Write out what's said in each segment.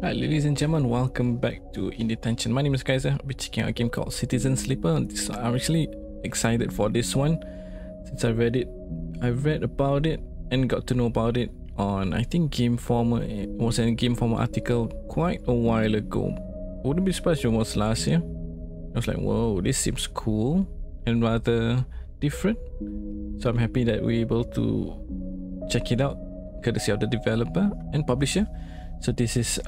Right, ladies and gentlemen, welcome back to IndieTention. My name is Kaizer. I'll be checking out a game called Citizen Sleeper. I'm actually excited for this one since I read about it and got to know about it on, I think, Game Informer. It was in a Game Informer article quite a while ago. Wouldn't be surprised if it was last year. I was like, whoa, this seems cool and rather different. So I'm happy that we're able to check it out courtesy of the developer and publisher. So this is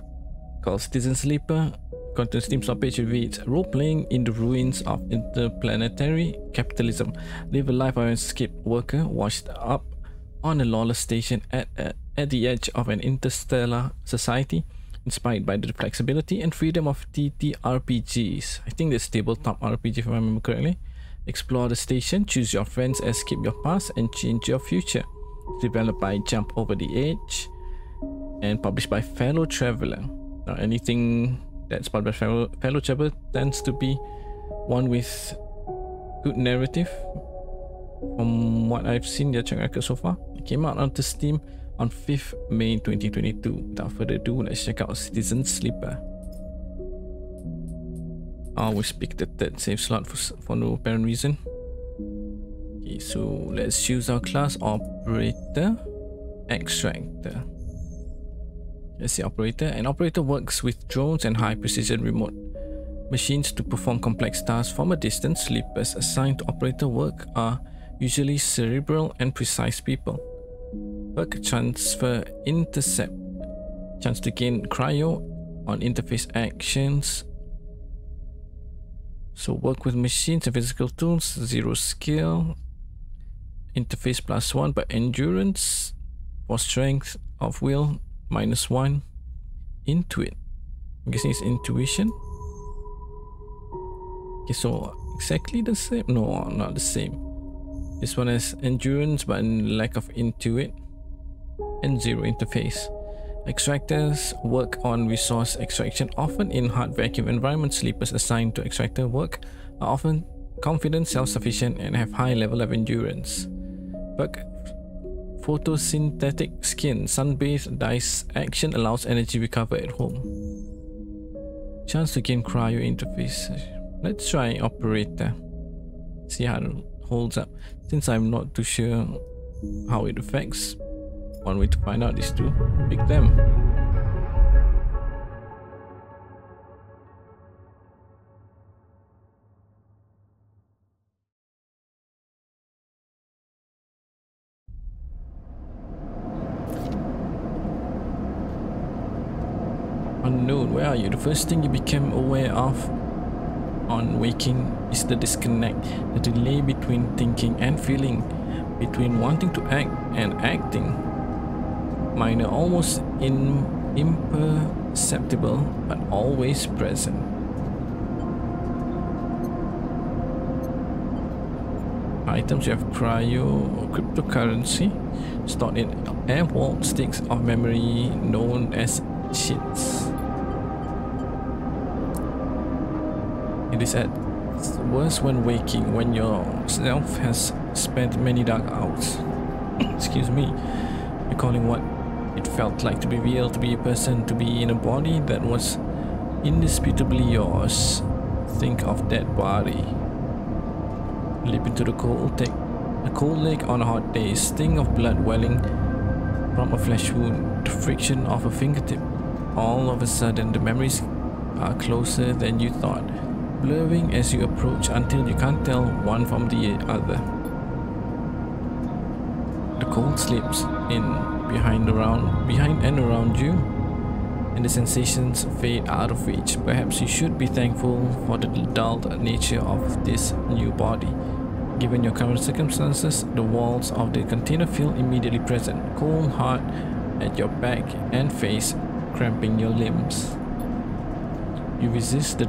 called Citizen Sleeper. Content Steam stop page reads: role-playing in the ruins of interplanetary capitalism. Live a life of an escaped worker washed up on a lawless station at the edge of an interstellar society, inspired by the flexibility and freedom of TTRPGs. I think that's tabletop RPG if I remember correctly. Explore the station, choose your friends, escape your past, and change your future. Developed by Jump Over the Edge and published by Fellow Traveler. Now, anything that's published by Fellow Traveler tends to be one with good narrative from what I've seen their track record so far. It came out onto Steam on 5th May 2022. Without further ado, let's check out Citizen Sleeper. I always pick the third save slot for no apparent reason. Okay, so let's choose our class: Operator, Extractor. Let's see Operator. An operator works with drones and high precision remote machines to perform complex tasks from a distance. Sleepers assigned to operator work are usually cerebral and precise people. Work transfer intercept. Chance to gain cryo on interface actions. So work with machines and physical tools. 0 skill. Interface +1, but endurance for strength of will -1. Intuit. I'm guessing it's intuition. Okay, so exactly the same. No, not the same. This one has endurance but lack of intuit and 0 interface. Extractors work on resource extraction, often in hard vacuum environments. Sleepers assigned to extractor work are often confident, self-sufficient, and have high level of endurance. But photosynthetic skin, sun-bathed dice action allows energy recover at home. Chance to gain cryo interface. Let's try Operator. See how it holds up. Since I'm not too sure how it affects, one way to find out is to pick them. Unknown, where are you? The first thing you became aware of on waking is the disconnect, the delay between thinking and feeling, between wanting to act and acting. Minor, almost imperceptible, but always present. Items: you have cryo, cryptocurrency, stored in air vault sticks of memory known as cheats. It is at worst when waking, when yourself has spent many dark hours. Excuse me. Recalling what it felt like to be real, to be a person, to be in a body that was indisputably yours. Think of that body. Leap into the cold, take a cold lake on a hot day, sting of blood welling from a flesh wound, the friction of a fingertip. All of a sudden, the memories are closer than you thought, blurring as you approach until you can't tell one from the other. The cold slips in behind and around you, and the sensations fade out of reach. Perhaps you should be thankful for the dulled nature of this new body. Given your current circumstances, the walls of the container feel immediately present, cold hard at your back and face, cramping your limbs. You resist the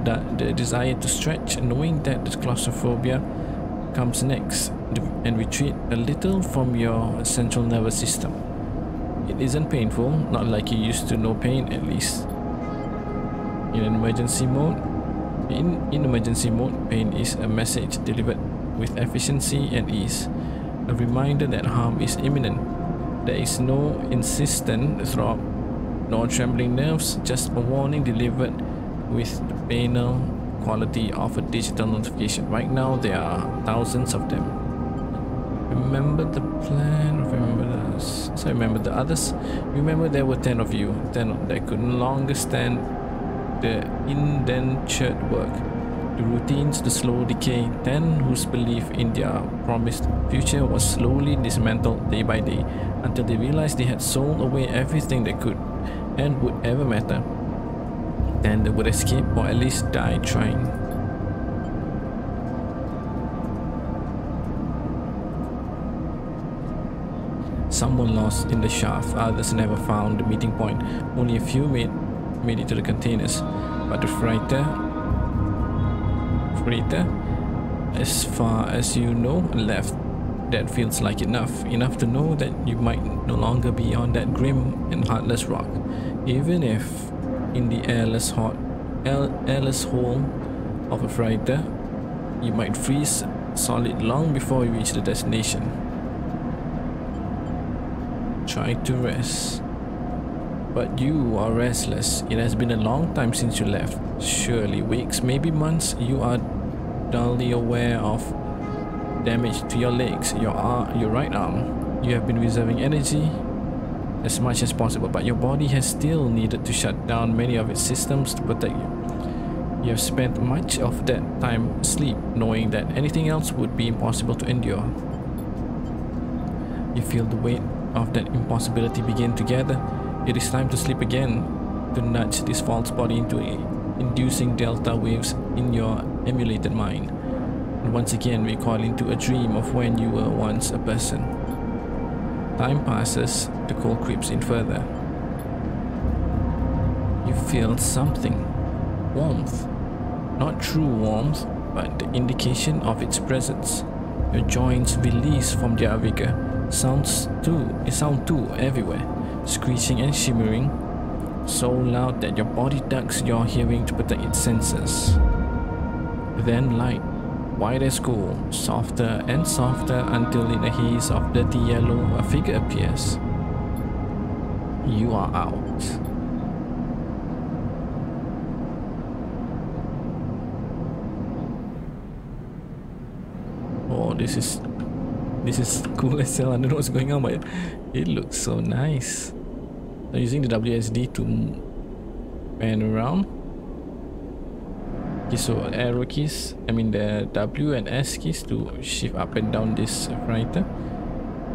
desire to stretch, knowing that the claustrophobia comes next, and retreat a little from your central nervous system. It isn't painful, not like you used to know pain at least. In emergency mode, pain is a message delivered with efficiency and ease, a reminder that harm is imminent. There is no insistent throb, No trembling nerves, just a warning delivered with the banal quality of a digital notification. Right now, there are thousands of them. Remember the plan, remember this. So remember the others. Remember there were 10 of you, 10 that could no longer stand the indentured work, the routines, the slow decay, 10 whose belief in their promised future was slowly dismantled day by day until they realized they had sold away everything that could and would ever matter. 10 that would escape or at least die trying. Some were lost in the shaft, others never found the meeting point. Only a few made it to the containers, but the freighter, as far as you know, left. That feels like enough to know that you might no longer be on that grim and heartless rock, even if in the airless hole of a freighter, you might freeze solid long before you reach the destination. Try to rest, but you are restless. It has been a long time since you left, surely weeks, maybe months. You are dully aware of damage to your legs, your right arm. You have been reserving energy as much as possible, but your body has still needed to shut down many of its systems to protect you. You have spent much of that time asleep, knowing that anything else would be impossible to endure. You feel the weight of that impossibility begin to gather. It is time to sleep again, to nudge this false body into inducing delta waves in your emulated mind, and once again recoil into a dream of when you were once a person. Time passes, the cold creeps in further. You feel something. Warmth. Not true warmth, but the indication of its presence. Your joints release from their vigor. Sound too everywhere, screeching and shimmering, so loud that your body ducks your hearing to protect its senses. Then light, white as gold, softer and softer until in a haze of dirty yellow a figure appears. You are out. Oh, this is cool as hell. I don't know what's going on, but it looks so nice. I'm using the WSD to pan around. Okay, so arrow keys, the W and S keys to shift up and down this freighter.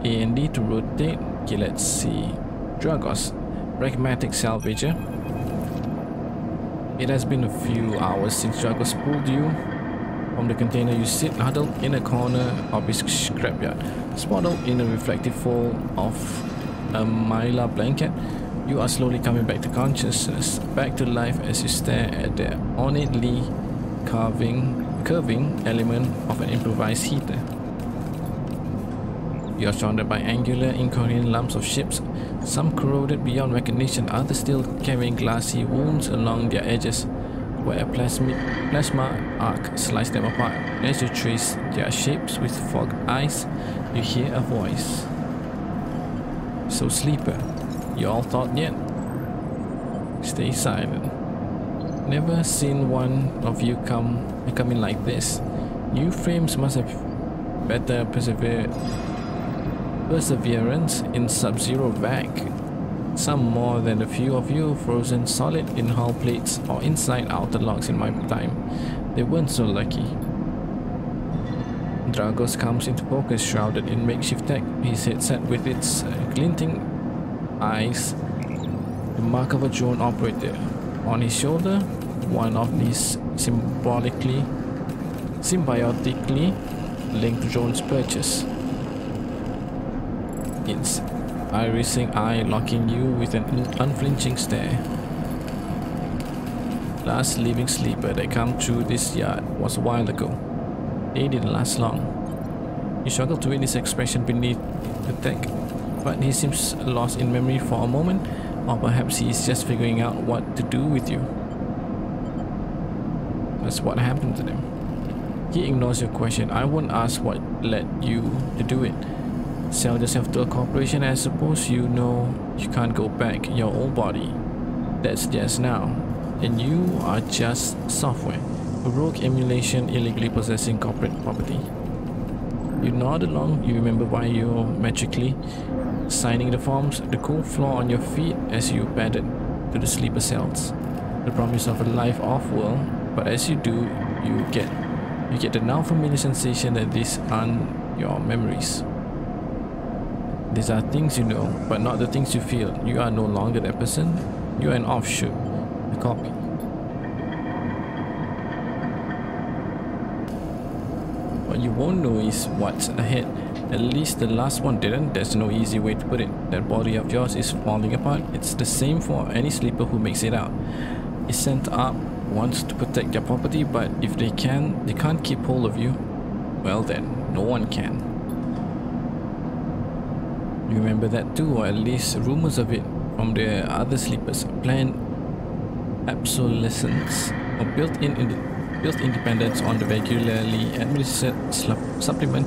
A and D to rotate. Okay, let's see. Dragos, pragmatic salvager. It has been a few hours since Dragos pulled you from the container. You sit huddled in a corner of his scrapyard, swaddled in a reflective fold of a mylar blanket. You are slowly coming back to consciousness, back to life as you stare at the ornately curving element of an improvised heater. You are surrounded by angular, incoherent lumps of ships, some corroded beyond recognition, others still carrying glassy wounds along their edges, where a plasma arc sliced them apart. As you trace their shapes with fogged eyes, you hear a voice. So, sleeper, you all thought yet? Stay silent. Never seen one of you come in like this. New frames must have better perseverance in sub-zero vac. Some more than a few of you frozen solid in hull plates or inside outer locks in my time. They weren't so lucky. Dragos comes into focus, shrouded in makeshift tech, his headset with its glinting eyes, the mark of a drone operator. On his shoulder, one of these symbiotically linked drone's purchase. Its irising eye locking you with an unflinching stare. Last living sleeper that come through this yard was a while ago. They didn't last long. You struggle to read his expression beneath the tech, but he seems lost in memory for a moment, or perhaps he is just figuring out what to do with you. That's what happened to them. He ignores your question. I won't ask what led you to do it. Sell yourself to a corporation, I suppose. You know you can't go back. Your old body. That's just now. And you are just software. A rogue emulation illegally possessing corporate property. You nod along, you remember biometrically signing the forms, the cold floor on your feet as you padded to the sleeper cells. The promise of a life off-world, but as you do, you get the now familiar sensation that these aren't your memories. These are things you know, but not the things you feel. You are no longer that person. You are an offshoot, a copy. What you won't know is what's ahead. At least the last one didn't. There's no easy way to put it. That body of yours is falling apart. It's the same for any sleeper who makes it out. Is sent up, wants to protect their property, but if they can't keep hold of you, well then, no one can. You remember that too, or at least rumors of it from the other sleepers. Planned obsolescence or built-in independence on the regularly administered supplement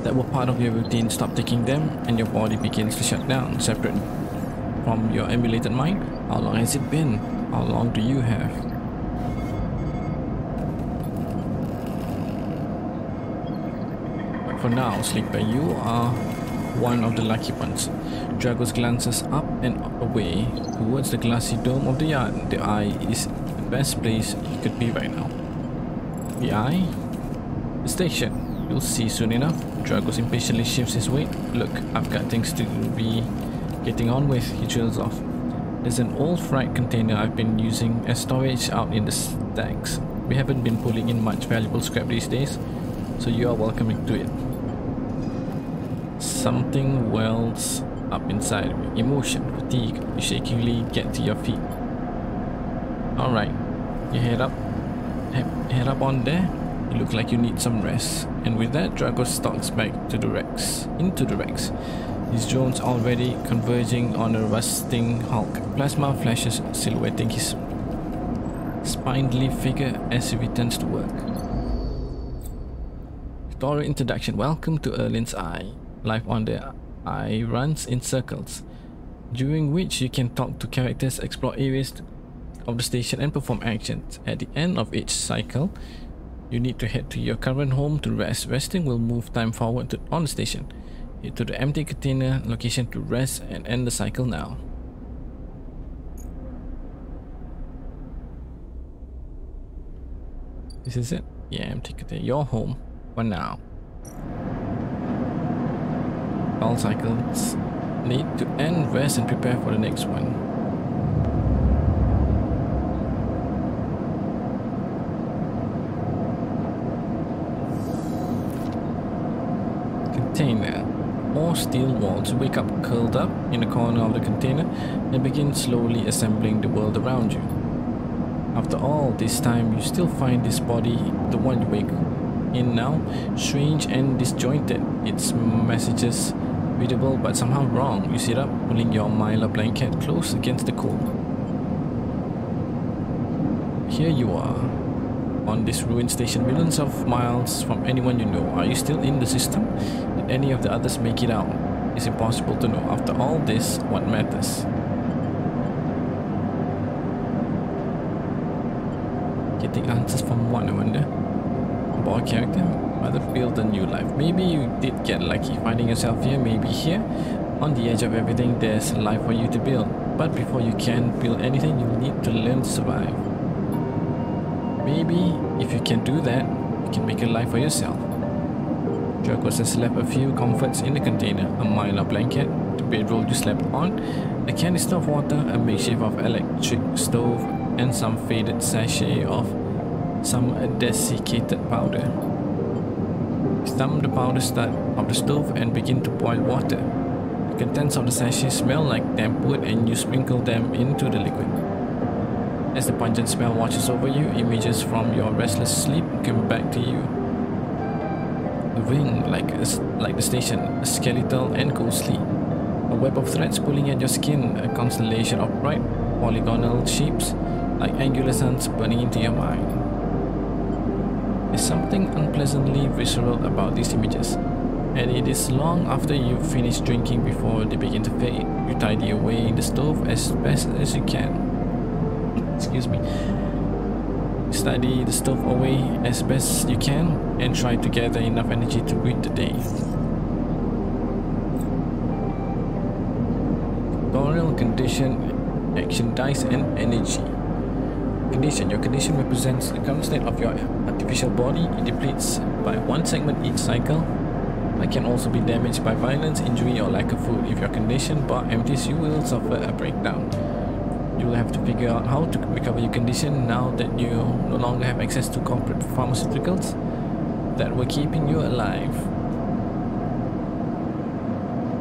that were part of your routine. Stop taking them and your body begins to shut down, separate from your emulated mind. How long has it been? How long do you have? But for now, sleeper, you are one of the lucky ones. Dragos glances up and away towards the glassy dome of the yard. The eye is the best place you could be right now. The eye? The station. You'll see soon enough. Dragos impatiently shifts his weight. Look, I've got things to be getting on with. He trails off. There's an old freight container I've been using as storage out in the stacks. We haven't been pulling in much valuable scrap these days, so you are welcome to it. Something wells up inside me. Emotion, fatigue. You shakingly get to your feet. Alright, you head up on there. You look like you need some rest. And with that, Dragos stalks back to the Rex. Into the Rex. His drones already converging on a rusting hulk. Plasma flashes silhouetting his spindly figure as he returns to work. Tutorial introduction. Welcome to Erlin's Eye. Life on the Eye runs in circles, during which you can talk to characters, explore areas of the station and perform actions. At the end of each cycle, you need to head to your current home to rest. Resting will move time forward on the station. Head to the empty container location to rest and end the cycle now. This is it? Yeah, empty container. Your home for now. All cycles need to end, rest and prepare for the next one. Container. More steel walls. Wake up curled up in the corner of the container and begin slowly assembling the world around you. After all this time, you still find this body, the one you wake in now, strange and disjointed. Its messages readable but somehow wrong. You sit up, pulling your mylar blanket close against the cold. Here you are, on this ruined station, millions of miles from anyone you know. Are you still in the system? Did any of the others make it out? It's impossible to know. After all this, what matters? Getting answers from what, I wonder? About a character? Rather build a new life. Maybe you did get lucky finding yourself here, maybe here. On the edge of everything, there's a life for you to build. But before you can build anything, you need to learn to survive. Maybe if you can do that, you can make a life for yourself. Dragos has left a few comforts in the container. A mylar blanket, the bedroll you slept on, a canister of water, a makeshift of electric stove, and some faded sachet of some desiccated powder. Stump the powder start of the stove and begin to boil water. The contents of the sachet smell like damp wood and you sprinkle them into the liquid. As the pungent smell washes over you, images from your restless sleep come back to you. The ring, like the station, skeletal and ghostly. A web of threads pulling at your skin, a constellation of bright polygonal shapes, like angular suns burning into your mind. There's something unpleasantly visceral about these images, and it is long after you've finished drinking before they begin to fade. You tidy away the stove as best as you can. excuse me. Study the stove away as best you can and try to gather enough energy to greet the day. Tutorial condition, action dice and energy. Condition. Your condition represents the current state of your artificial body. It depletes by 1 segment each cycle. It can also be damaged by violence, injury or lack of food. If your condition bar empties, you will suffer a breakdown. You will have to figure out how to recover your condition now that you no longer have access to corporate pharmaceuticals that were keeping you alive.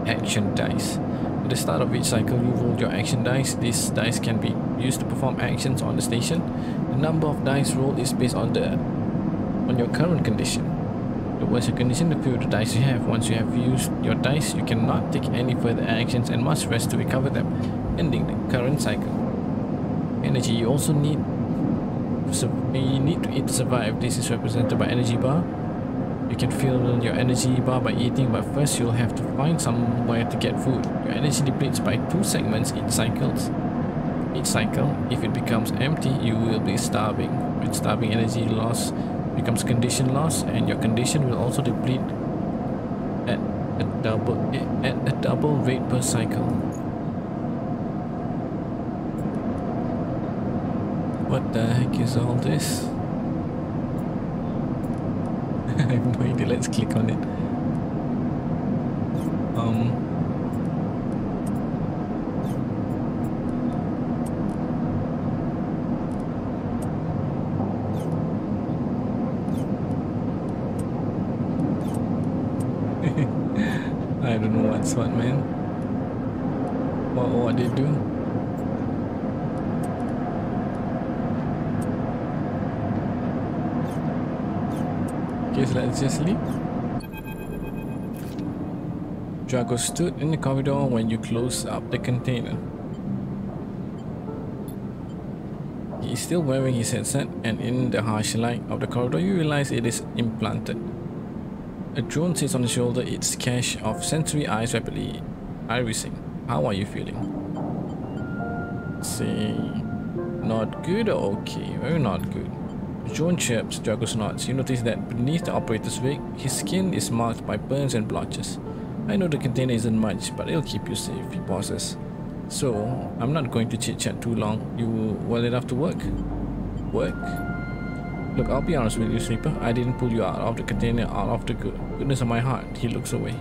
Action dice. At the start of each cycle, you roll your action dice. These dice can be used to perform actions on the station. The number of dice rolled is based on your current condition. The worse your condition, the fewer the dice you have. Once you have used your dice, you cannot take any further actions and must rest to recover them, ending the current cycle. Energy. You also need to eat to survive. This is represented by energy bar. You can fill your energy bar by eating, but first you'll have to find somewhere to get food. Your energy depletes by 2 segments each cycle. If it becomes empty, you will be starving. With starving, energy loss becomes condition loss, and your condition will also deplete at a double rate per cycle. What the heck is all this? I have no idea. Let's click on it. I don't know what's what, man. What they do? Okay, so let's just leave. Drago stood in the corridor when you closed up the container. He is still wearing his headset, and in the harsh light of the corridor, you realize it is implanted. A drone sits on his shoulder, its cache of sensory eyes rapidly irising. How are you feeling? Say, not good or okay? Very not good. Drone chirps, Drago nods. You notice that beneath the operator's rig, his skin is marked by burns and blotches. I know the container isn't much, but it'll keep you safe, he pauses. So, I'm not going to chit-chat too long. You well enough to work? Work? Look, I'll be honest with you, Sleeper. I didn't pull you out of the container out of the goodness of my heart. He looks away.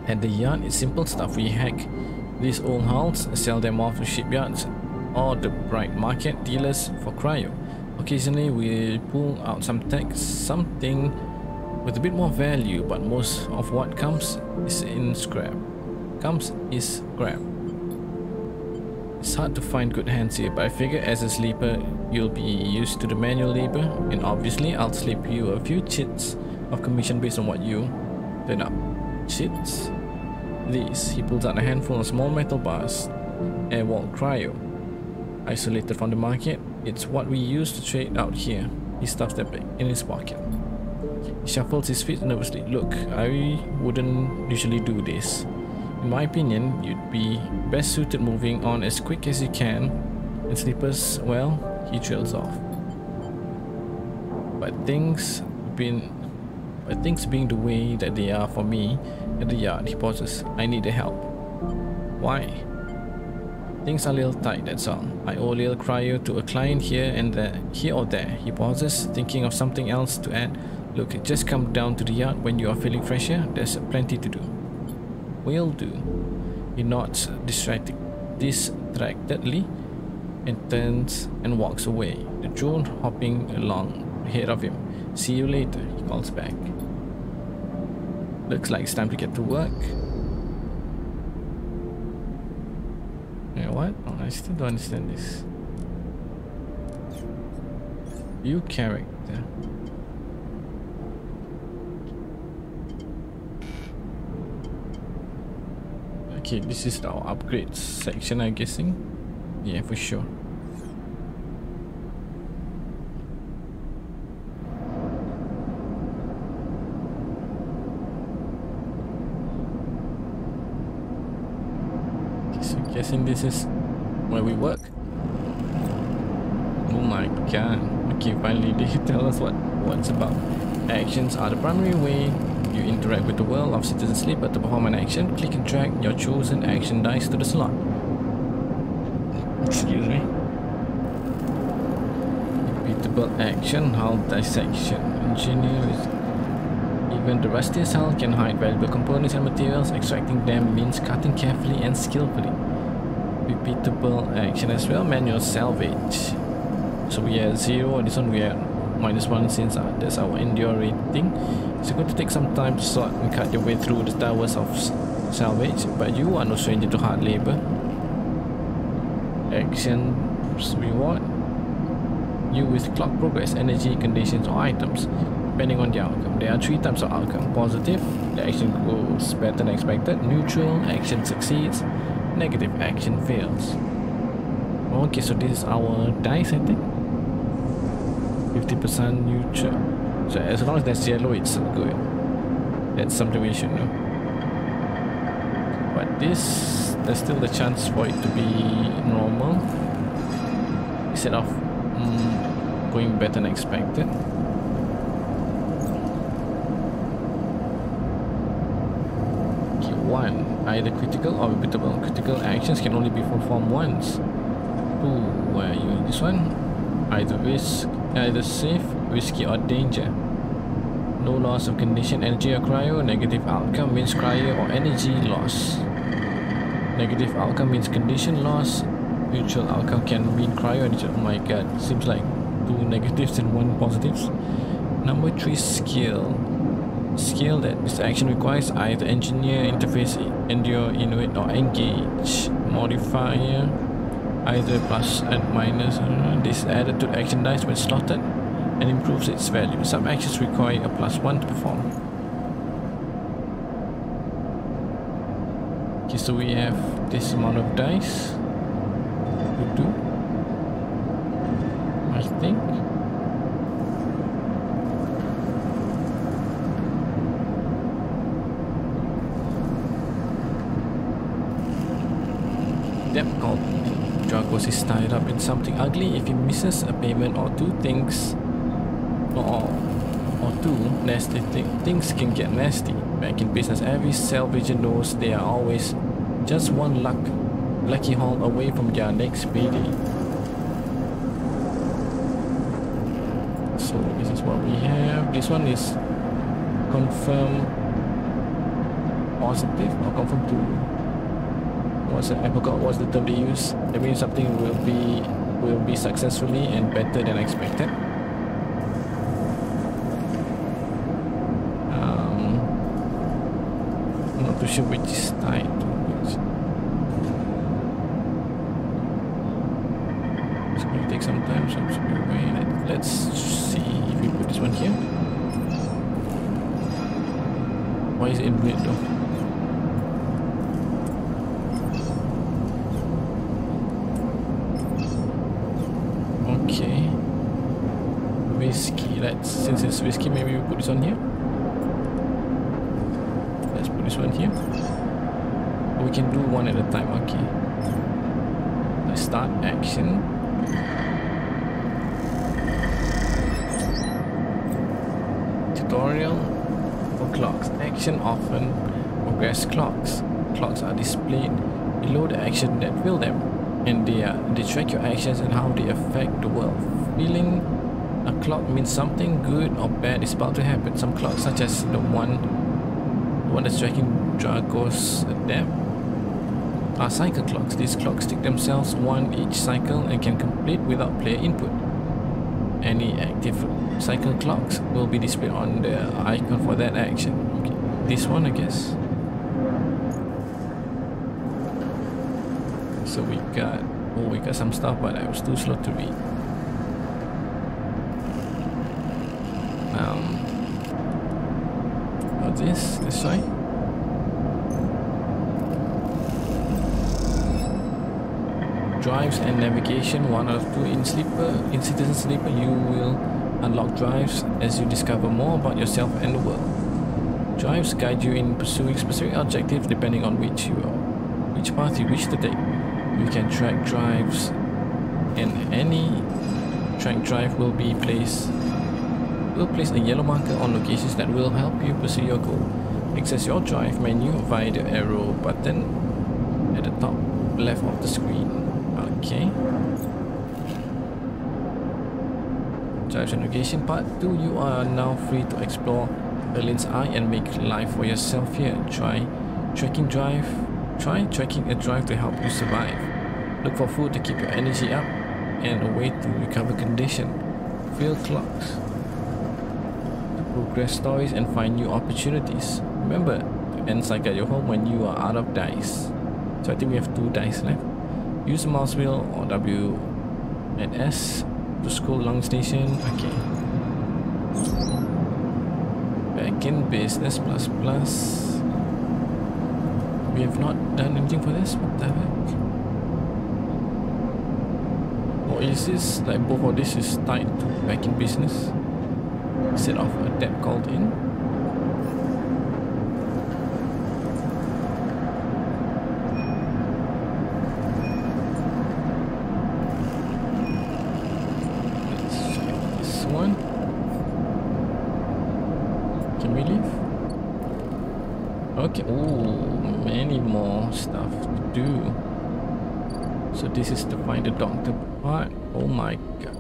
At the yard, it's simple stuff. We hack these old hulls, sell them off to shipyards or the bright market dealers for cryo. Occasionally, we pull out some tech, something with a bit more value, but most of what comes is scrap. It's hard to find good hands here, but I figure as a sleeper, you'll be used to the manual labor, and obviously I'll slip you a few chits of commission based on what you turn up. Chits? These. He pulls out a handful of small metal bars. Airwall cryo. Isolated from the market, it's what we use to trade out here. He stuffs them in his pocket. He shuffles his feet nervously. Look, I wouldn't usually do this. In my opinion, you'd be best suited moving on as quick as you can. And Sleepers, well, he trails off. But things being the way that they are for me at the yard, he pauses. I need the help. Why? Things are a little tight, that's all. I owe a little cryo to a client here or there. He pauses, thinking of something else to add. Look, just come down to the yard when you are feeling fresher. There's plenty to do. Will do. He nods distractedly and turns and walks away, the drone hopping along ahead of him. See you later, he calls back. Looks like it's time to get to work. Yeah, what? Oh, I still don't understand this. View character. Okay, this is our upgrades section, I'm guessing. Yeah, for sure. Okay, so I'm guessing this is where we work. my god. Okay, finally they tell us what's about. Actions are the primary way you interact with the world of Citizen Sleeper. To perform an action, click and drag your chosen action dice to the slot. Excuse me. Repeatable action, hull dissection. Engineer is... Even the rustiest hull can hide valuable components and materials. Extracting them means cutting carefully and skillfully. Repeatable action as well. Manual salvage. So we are 0. This one we are -1 since that's our endure rating. It's going to take some time to sort and cut your way through the towers of salvage, but you are no stranger to hard labor. Actions reward you with clock progress, energy, conditions, or items, depending on the outcome. There are 3 types of outcome: positive, the action goes better than expected; neutral, action succeeds; negative, action fails. Okay, so this is our dice, I think. 50% neutral. So as long as that's yellow, it's good. That's something we should know. But this, there's still the chance for it to be normal instead of going better than expected. Okay, 1. Either critical or repeatable. Critical actions can only be performed once. 2. Where are you? This one? Either safe, risky, or danger. No loss of condition, energy, or cryo. Negative outcome means cryo or energy loss. Negative outcome means condition loss. Neutral outcome can mean cryo energy. Oh my god, seems like 2 negatives and 1 positives. Number 3, skill. Skill that this action requires either engineer, interface, endure, innovate, or engage. Modifier, either plus and minus. This is added to the action dice when slotted and improves its value. Some actions require a +1 to perform. Okay, so we have this amount of dice to do, I think. Debt called Dragos is tied up in something ugly. If he misses a payment or 2 things, or 2 nasty things can get nasty. Back in business, every salvager knows they are always just one lucky haul away from their next payday. So this is what we have. This one is confirm positive or confirm to... I forgot what's the term they use. That means something will be successfully and better than expected. I'm not too sure which is tied to which. It's going to take some time, so let's see if we put this one here. Why is it in red though? Okay, whiskey. Since it's whiskey, maybe we put this on here. Let's put this one here. We can do one at a time. Okay. Let's start action. Tutorial for clocks. Action often progress clocks. Clocks are displayed below the action that fill them, and they track your actions and how they affect the world. Feeling a clock means something good or bad is about to happen. Some clocks, such as the one that's tracking Dragos' death, are cycle clocks. These clocks tick themselves one each cycle and can complete without player input. Any active cycle clocks will be displayed on the icon for that action. Okay. This one, I guess. So we got some stuff, but I was too slow to read. This side. Drives and navigation, 1 out of 2 in Citizen Sleeper. You will unlock drives as you discover more about yourself and the world. Drives guide you in pursuing specific objectives depending on which path you wish to take. You can track drives and any track drive will place a yellow marker on locations that will help you pursue your goal. Access your drive menu via the arrow button at the top left of the screen. Okay. Drives and navigation part 2. You are now free to explore Berlin's Eye and make life for yourself here. Try tracking a drive to help you survive. Look for food to keep your energy up and a way to recover condition. Fill clocks to progress stories and find new opportunities. Remember to end cycle at your home when you are out of dice. So I think we have 2 dice left. Use the mouse wheel or W and S to scroll along the station. Okay. Back in business plus plus. We have not done anything for this. What the heck? Or is this like both of this is tied to back in business instead of a debt called in? Okay, oh, many more stuff to do. So this is to find the doctor part. Oh my god.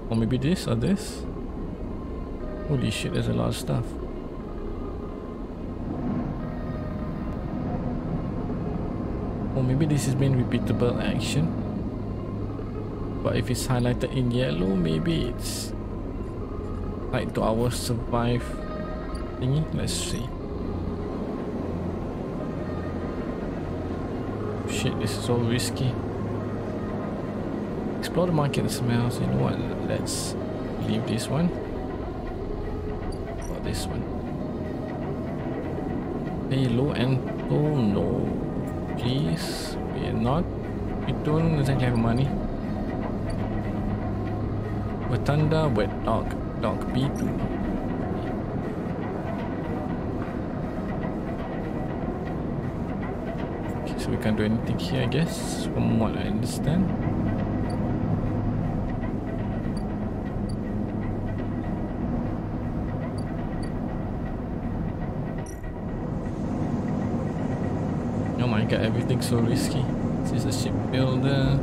Or maybe this or this. Holy shit, there's a lot of stuff. Or maybe this is being repeatable action. But if it's highlighted in yellow, maybe it's tied to our survive thingy. Let's see. Shit, this is so risky. Explore the market and smells. You know what? Let's leave this one. Or this one. Pay low and oh no. Please. We are not. We don't exactly have money. Watanda wet dog. Dog B2. So we can't do anything here, I guess, from what I understand. Oh my god, everything's so risky. This is a shipbuilder.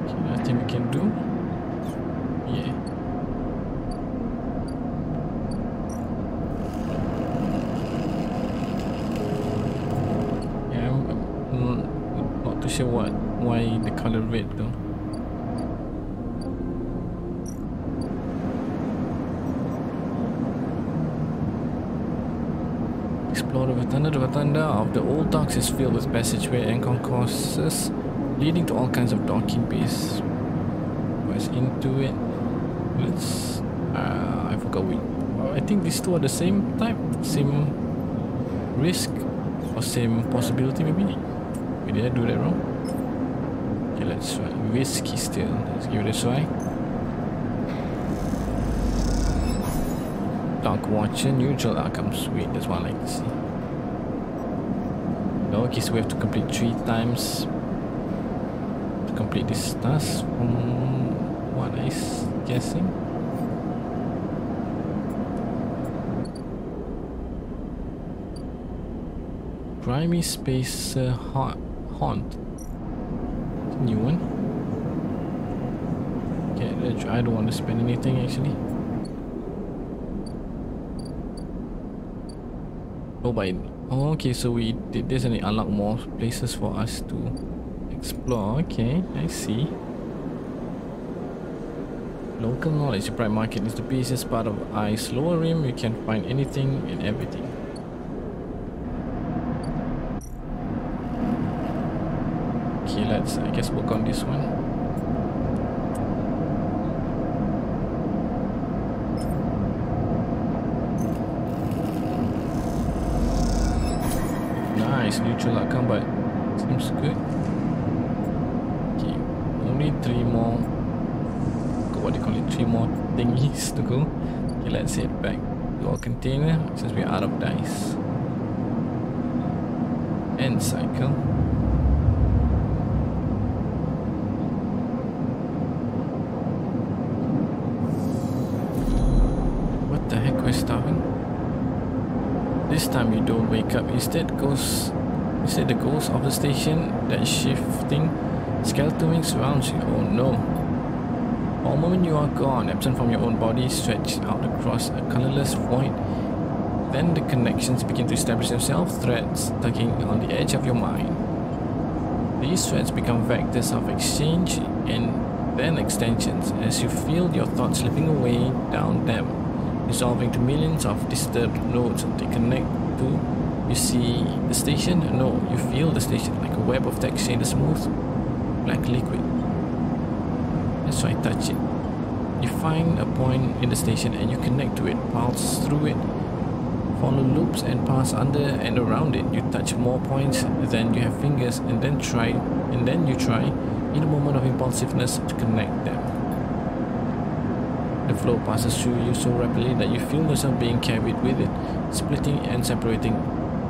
Okay, nothing we can do. Sure why the color red though. Explore the Vatanda. The Vatanda of the old docks is filled with passageway and concourses leading to all kinds of docking bays. What's into it? Let's I forgot I think these two are the same type, same risk or same possibility maybe. Did I do that wrong? Okay, let's try. Whiskey still. Let's give it a try. Dark Watcher, neutral outcome. Sweet, that's what I like to see. Okay, so we have to complete 3 times to complete this task from what I'm guessing. Grimy Space Haunt. New one. Okay, I don't want to spend anything actually. Oh, okay, so we did this and it unlocked more places for us to explore. Okay, I see. Local knowledge. The bright market is the busiest part of Ice Lower Rim. You can find anything and everything. Okay, let's I guess work on this one. Nice neutral outcome, but seems good. Okay, only 3 more. What do you call it? 3 more thingies to go. Okay, let's head back. Dual container since we're out of dice. And cycle. What the heck, we're starving? This time you don't wake up. Instead the ghost of the station, that shifting skeleton wing surrounds you. Oh no. For a moment you are gone, absent from your own body, stretched out across a colorless void. Then the connections begin to establish themselves, threads tugging on the edge of your mind. These threads become vectors of exchange and then extensions as you feel your thoughts slipping away down them, dissolving to millions of disturbed nodes they connect to. You see the station? No, you feel the station like a web of texture in the smooth black liquid. Let's try touch it. You find a point in the station and you connect to it, pulse through it, follow loops and pass under and around it. You touch more points than you have fingers and then you try in a moment of impulsiveness to connect them. The flow passes through you so rapidly that you feel yourself being carried with it, splitting and separating,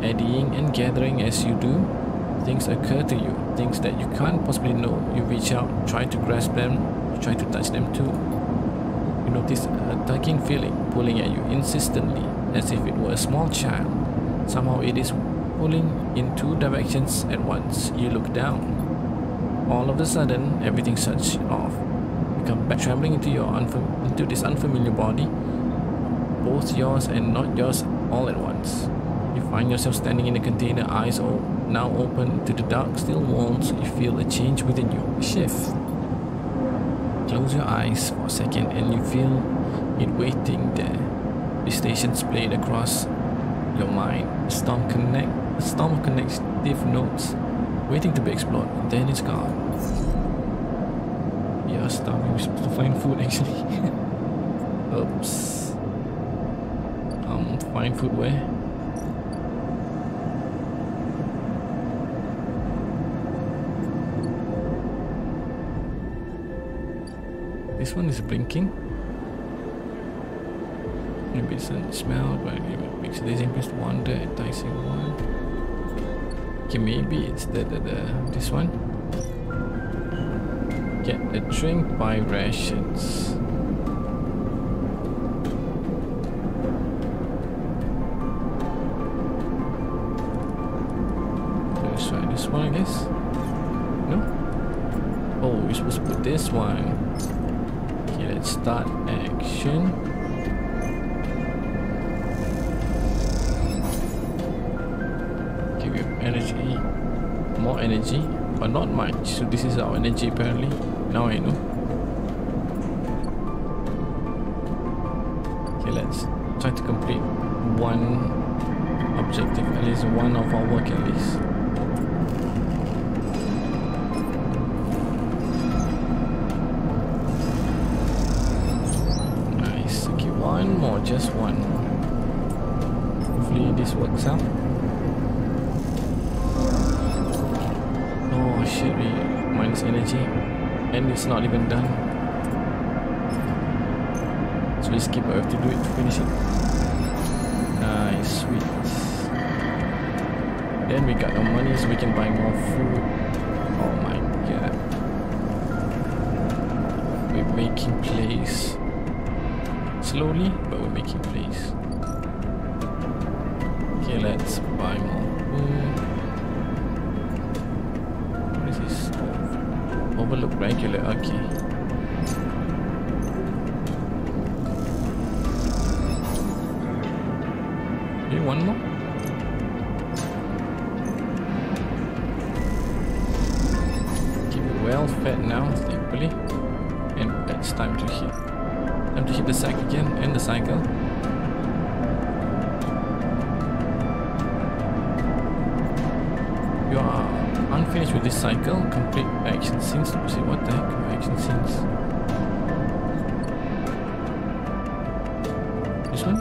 eddying and gathering as you do. Things occur to you, things that you can't possibly know. You reach out, try to grasp them, you try to touch them too. You notice a tugging feeling pulling at you insistently, as if it were a small child. Somehow it is pulling in two directions at once. You look down. All of a sudden, everything shuts off. You come back trembling into this unfamiliar body, both yours and not yours all at once. You find yourself standing in a container, eyes now open to the dark, still walls. You feel a change within you, a shift. Close your eyes for a second and you feel it waiting there. The stations played across your mind, a storm of connective notes waiting to be explored, and then it's gone. Yeah, starving. We're supposed to find food actually. Oops. Find food where? This one is blinking. Maybe it doesn't smell, but it makes it easy to wonder, enticing one. Okay, maybe it's this one. Get a drink, buy rations. Let's try this one, I guess. No? Oh, we're supposed to put this one. Okay, let's start action. Energy, more energy, but not much. So this is our energy apparently. Now I know. Okay, let's try to complete one objective, at least one of our work at least. Nice. Okay, one more, just one more. Hopefully this works out. Shit, we minus energy and it's not even done, so we skip. I have to do it to finish it. Nice, sweet. Then we got our money so we can buy more food. Oh my god, we're making plays slowly, but we're making plays. Okay, let's buy more food. Overlook regular, okay. Okay, one more. Keep it well fed now, thankfully. And it's time to hit the sack again, and the cycle. You are unfinished with this cycle. Complete action scenes. Let me see what the heck are action scenes. This one?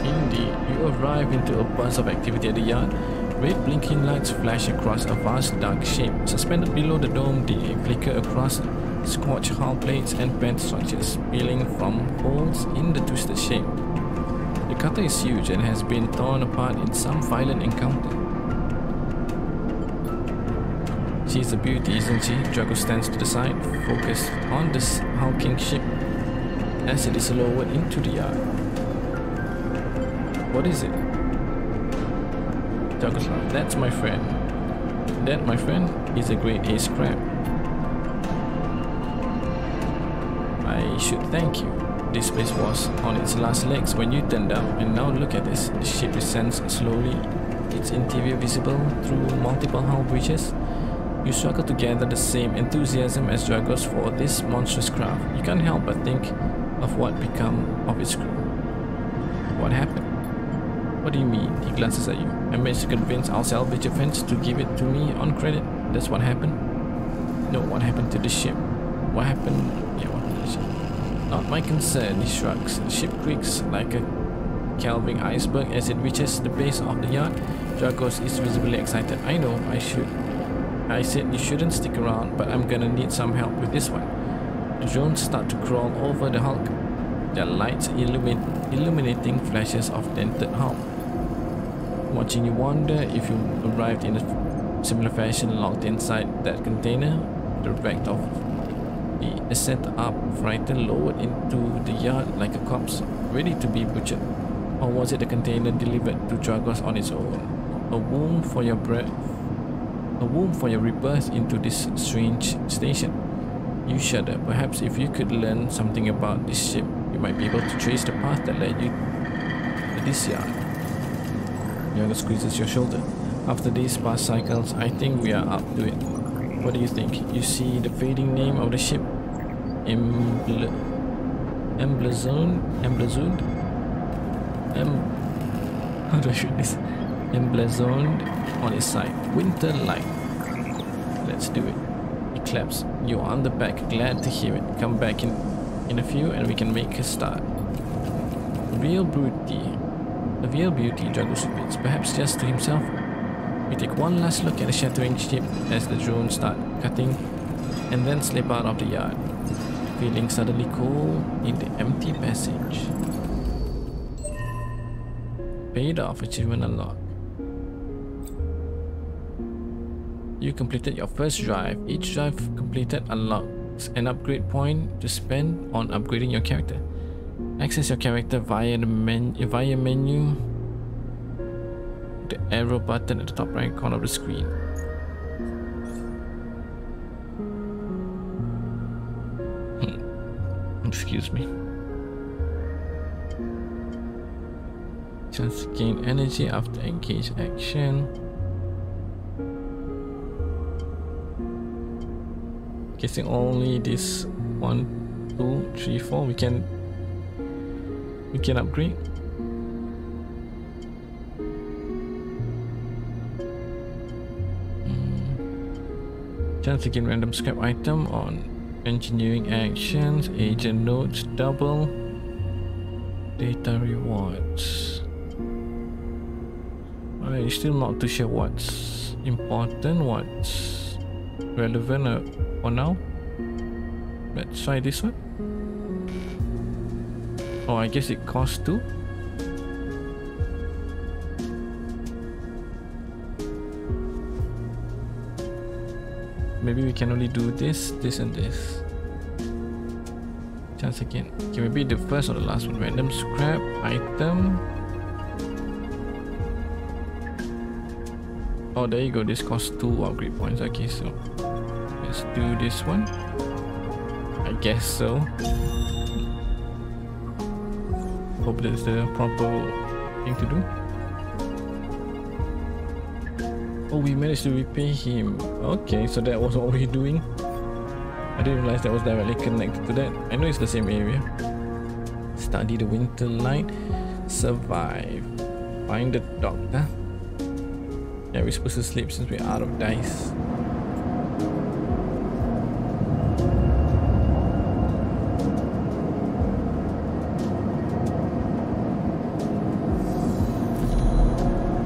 Indeed, you arrive into a buzz of activity at the yard. Red blinking lights flash across a vast dark shape. Suspended below the dome, they flicker across scorched hull plates and bent structures, peeling from holes in the twisted shape. cutter is huge and has been torn apart in some violent encounter. She's a beauty, isn't she? Drago stands to the side, focused on this hulking ship as it is lowered into the yard. What is it? Drago's like, that's my friend. That, my friend, is a great ace crab. I should thank you. This place was on its last legs when you turned up, and now look at this. The ship descends slowly, its interior visible through multiple hull breaches. You struggle to gather the same enthusiasm as Dragos for this monstrous craft. You can't help but think of what become of its crew. What happened? What do you mean? He glances at you. I managed to convince our salvage offense to give it to me on credit. That's what happened? No, what happened to the ship? What happened? Yeah, what happened to the ship? Not my concern, he shrugs. The ship creaks like a calving iceberg as it reaches the base of the yard. Dragos is visibly excited. I know, I said you shouldn't stick around, but I'm gonna need some help with this one. The drones start to crawl over the hulk, their lights illuminating flashes of dented hull. Watching you wonder if you arrived in a similar fashion locked inside that container, the wreck of the ascent up, frightened, lowered into the yard like a corpse, ready to be butchered. Or was it a container delivered to Dragos on its own? A womb for your breath. A womb for your rebirth into this strange station. You shudder. Perhaps if you could learn something about this ship, you might be able to trace the path that led you to this yard. Drago squeezes your shoulder. After these past cycles, I think we are up to it. What do you think? You see the fading name of the ship emblazoned? How do I read this? Emblazoned on its side. Winter Light. Let's do it. He claps. You're on the back. Glad to hear it. Come back in a few and we can make a start. Real beauty. A real beauty, Drago repeats, perhaps just to himself. We take one last look at the shattering ship as the drones start cutting and then slip out of the yard, feeling suddenly cool in the empty passage. Paid off, achievement unlocked. You completed your first drive. Each drive completed unlocks an upgrade point to spend on upgrading your character. Access your character via the menu, the arrow button at the top right corner of the screen. Excuse me. Chance to gain energy after engage action. Guessing only this 1, 2, 3, 4 we can upgrade. Chance to gain random scrap item on engineering actions, agent notes, double data rewards. I'm still not too sure what's important, what's relevant for now. Let's try this one. Oh, I guess it costs 2. Maybe we can only do this, this and this. Chance again. Okay, maybe the first or the last one. Random scrap item. Oh, there you go. This costs 2 upgrade points. Okay, so let's do this one. I guess so. Hope that's the proper thing to do. Oh, we managed to repay him. Okay, so that was what we're doing. I didn't realize that was directly connected to that. I know it's the same area. Study the winter light. Survive. Find the doctor. Yeah, we're supposed to sleep since we're out of dice.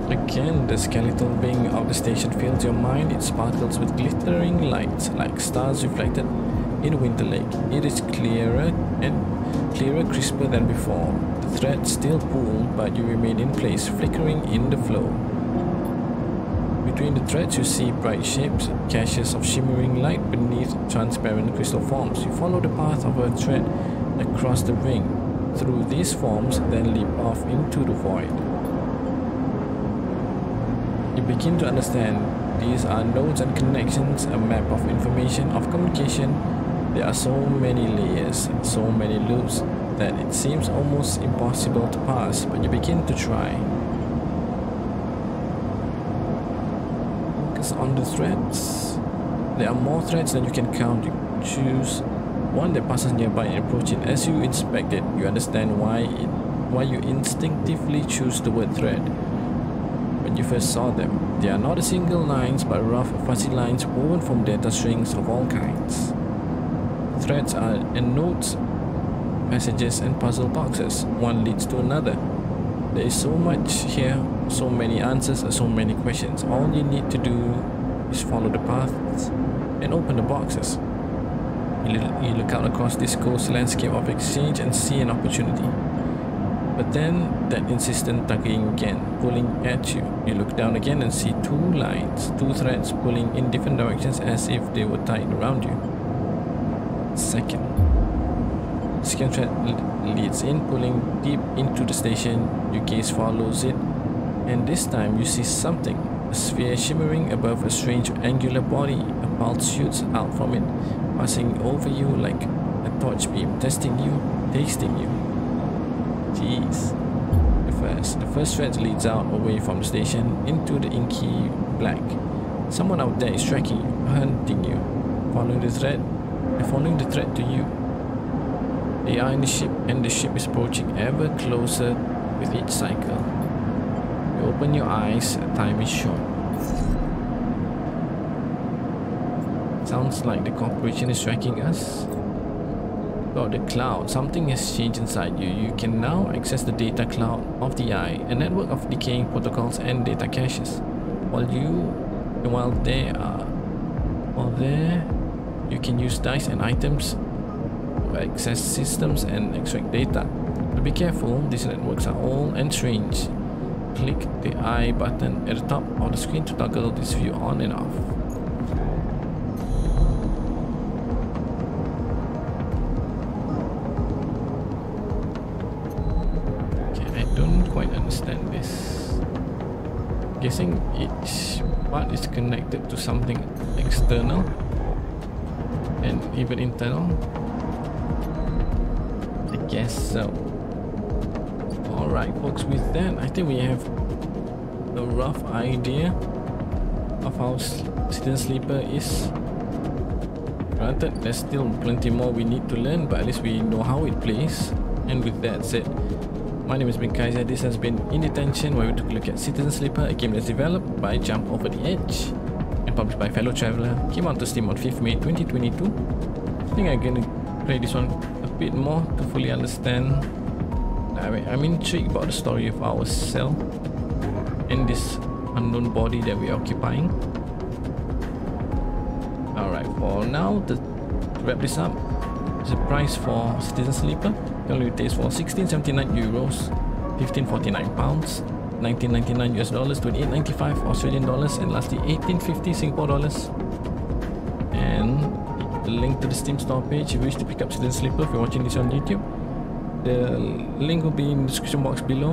Again, the skeletal wing of the station fills your mind. It sparkles with glittering lights like stars reflected in a winter lake. It is clearer and clearer, crisper than before. The thread still pulled, but you remain in place, flickering in the flow. Between the threads you see bright shapes, caches of shimmering light beneath transparent crystal forms. You follow the path of a thread across the ring, through these forms, then leap off into the void. You begin to understand these are nodes and connections, a map of information, of communication. There are so many layers, so many loops, that it seems almost impossible to pass, but you begin to try. Focus on the threads. There are more threads than you can count. You choose one that passes nearby and approach it. As you inspect it, you understand why you instinctively choose the word thread. When you first saw them, they are not a single lines, but rough, fuzzy lines woven from data strings of all kinds. Threads are nodes, messages, and puzzle boxes. One leads to another. There is so much here, so many answers, so many questions. All you need to do is follow the paths and open the boxes. You look out across this coast landscape of exchange and see an opportunity. But then that insistent tugging again, pulling at you. You look down again and see two lines, two threads pulling in different directions as if they were tied around you. Second thread leads in, pulling deep into the station. Your gaze follows it, and this time you see something. A sphere shimmering above a strange angular body. A pulse shoots out from it, passing over you like a torch beam, testing you, tasting you. Jeez. The first thread leads out away from the station into the inky black. Someone out there is tracking you, hunting you, following the thread to you. They are in the ship, and the ship is approaching ever closer with each cycle. You open your eyes, time is short. Sounds like the corporation is tracking us. Oh, the cloud. Something has changed inside you. You can now access the data cloud of the eye, a network of decaying protocols and data caches. While there, you can use dice and items to access systems and extract data. But be careful, these networks are old and strange. Click the eye button at the top of the screen to toggle this view on and off. Quite understand this. Guessing each part is connected to something external and even internal. I guess so. Alright folks, with that I think we have a rough idea of how Citizen Sleeper is. Granted, there's still plenty more we need to learn, but at least we know how it plays. And with that said, my name has been Kaizer. This has been IndieTention, where we took a look at Citizen Sleeper, a game that's developed by Jump Over the Edge and published by Fellow Traveler. Came out to Steam on 5th May 2022. I think I'm gonna play this one a bit more to fully understand. I'm intrigued about the story of ourselves and this unknown body that we're occupying. Alright, for now, to wrap this up, the price for Citizen Sleeper only retails for 1679 euros, 1549 pounds, 1999 US dollars, 2895 Australian dollars, and lastly 1850 Singapore dollars. And the link to the Steam store page if you wish to pick up Citizen Sleeper if you're watching this on YouTube. The link will be in the description box below.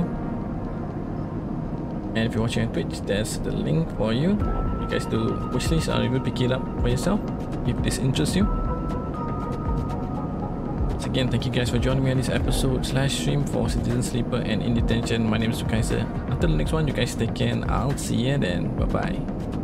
And if you're watching on Twitch, there's the link for you. You guys do wishlist or even pick it up for yourself if this interests you. Again, thank you guys for joining me on this episode / stream for Citizen Sleeper and IndieTention. My name is Kaizer. Until the next one, you guys take care and I'll see you then. Bye bye.